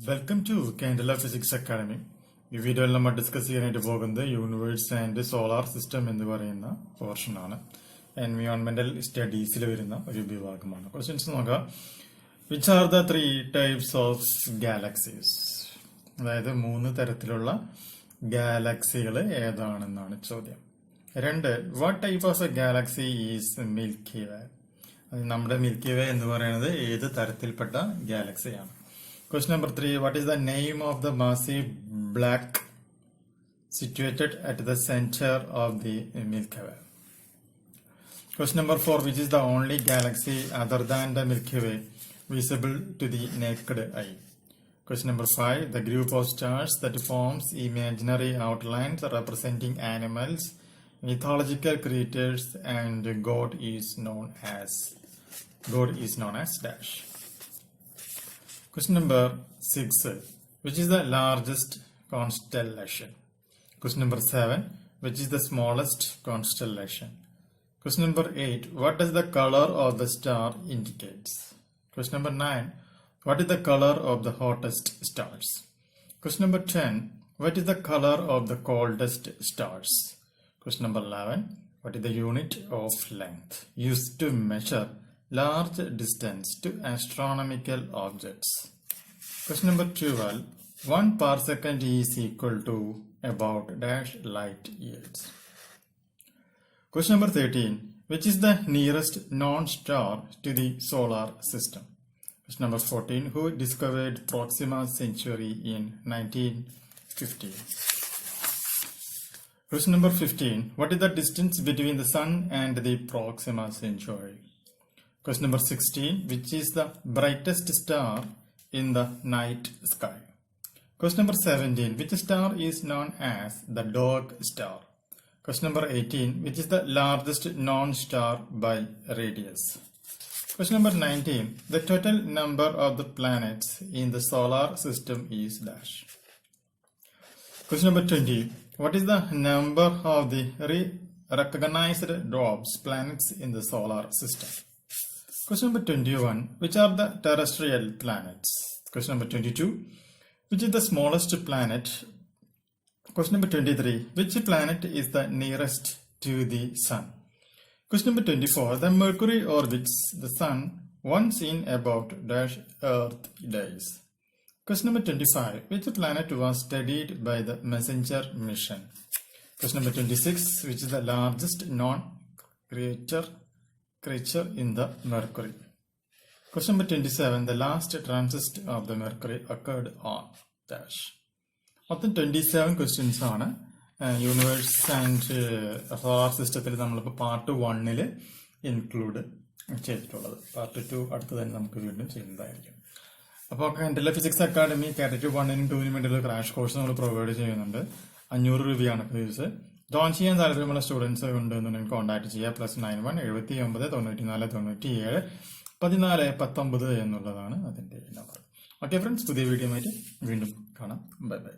Welcome to KTET Physics Academy. ഈ വീഡിയോയിൽ നമ്മൾ ഡിസ്കസ് ചെയ്യാനായിട്ട് പോകുന്നത് യൂണിവേഴ്സ് ആൻഡ് സോളാർ സിസ്റ്റം എന്ന് പറയുന്ന പോർഷനാണ്. എൻവയോൺമെന്റൽ സ്റ്റഡീസിൽ വരുന്ന ഒരു വിഭാഗമാണ്. ക്വസ്റ്റ്യൻസ് നോക്കാം. Which are the 3 types of galaxies? അതായത് 3 തരത്തിലുള്ള ഗാലക്സികൾ ഏതാണെന്നാണ് ചോദ്യം. 2, what type of a galaxy is milky way? നമ്മുടെ മിൽക്കി വേ എന്ന് പറയുന്നത് ഏത് തരത്തിൽപ്പെട്ട ഗാലക്സിയാണ്? Question number 3, what is the name of the massive black situated at the center of the Milky Way? Question number 4, which is the only galaxy other than the Milky Way visible to the naked eye? Question number 5, the group of stars that forms imaginary outlines representing animals, mythological creatures, and God is known as dash. Question number 6, which is the largest constellation? Question number 7, which is the smallest constellation? Question number 8, what does the color of the star indicates? Question number 9, what is the color of the hottest stars? Question number 10, what is the color of the coldest stars? Question number 11, what is the unit of length used to measure large distance to astronomical objects? Question number 12, 1 parsecond is equal to about dash light years. Question number 13, which is the nearest non-star to the solar system? Question number 14, who discovered Proxima Centauri in 1915? Question number 15, what is the distance between the sun and the Proxima Centauri? Question number 16, which is the brightest star in the night sky? Question number 17, which star is known as the dog star? Question number 18, which is the largest non-star by radius? Question number 19, the total number of the planets in the solar system is dash. Question number 20, what is the number of the recognized dwarf planets in the solar system? Question number 21, which are the terrestrial planets? Question number 22, which is the smallest planet? Question number 23, which planet is the nearest to the sun? Question number 24, the Mercury orbits the sun once in about dash Earth days. Question number 25, which planet was studied by the Messenger mission? Question number 26, which is the largest non-creature in the Mercury? Question number 27, the last transit of the Mercury occurred on dash. മൊത്തം 27 questions ആണ് universe and solar സിസ്റ്റത്തിൽ നമ്മളിപ്പോൾ part 1 include ചെയ്തിട്ടുള്ളത്. Part 2 അടുത്ത് തന്നെ നമുക്ക് വീണ്ടും ചെയ്യുന്നതായിരിക്കും. അപ്പോൾ KTET ഫിസിക്സ് അക്കാഡമി KTET 1-നും 2-നും വേണ്ടിയുള്ള ക്രാഷ് കോഴ്സ് നമ്മൾ പ്രൊവൈഡ് ചെയ്യുന്നുണ്ട്. 500 രൂപയാണ് ഫീസ്. ജോയിൻ ചെയ്യാൻ താല്പര്യമുള്ള സ്റ്റുഡൻസ് ഉണ്ടെന്നുണ്ടെങ്കിൽ കോൺടാക്ട് ചെയ്യുക. +91 79 94 97 14 19 എന്നുള്ളതാണ് അതിന്റെ നമ്പർ. ഓക്കെ ഫ്രണ്ട്സ്, പുതിയ വീഡിയോ ആയിട്ട് വീണ്ടും കാണാം. Bye bye.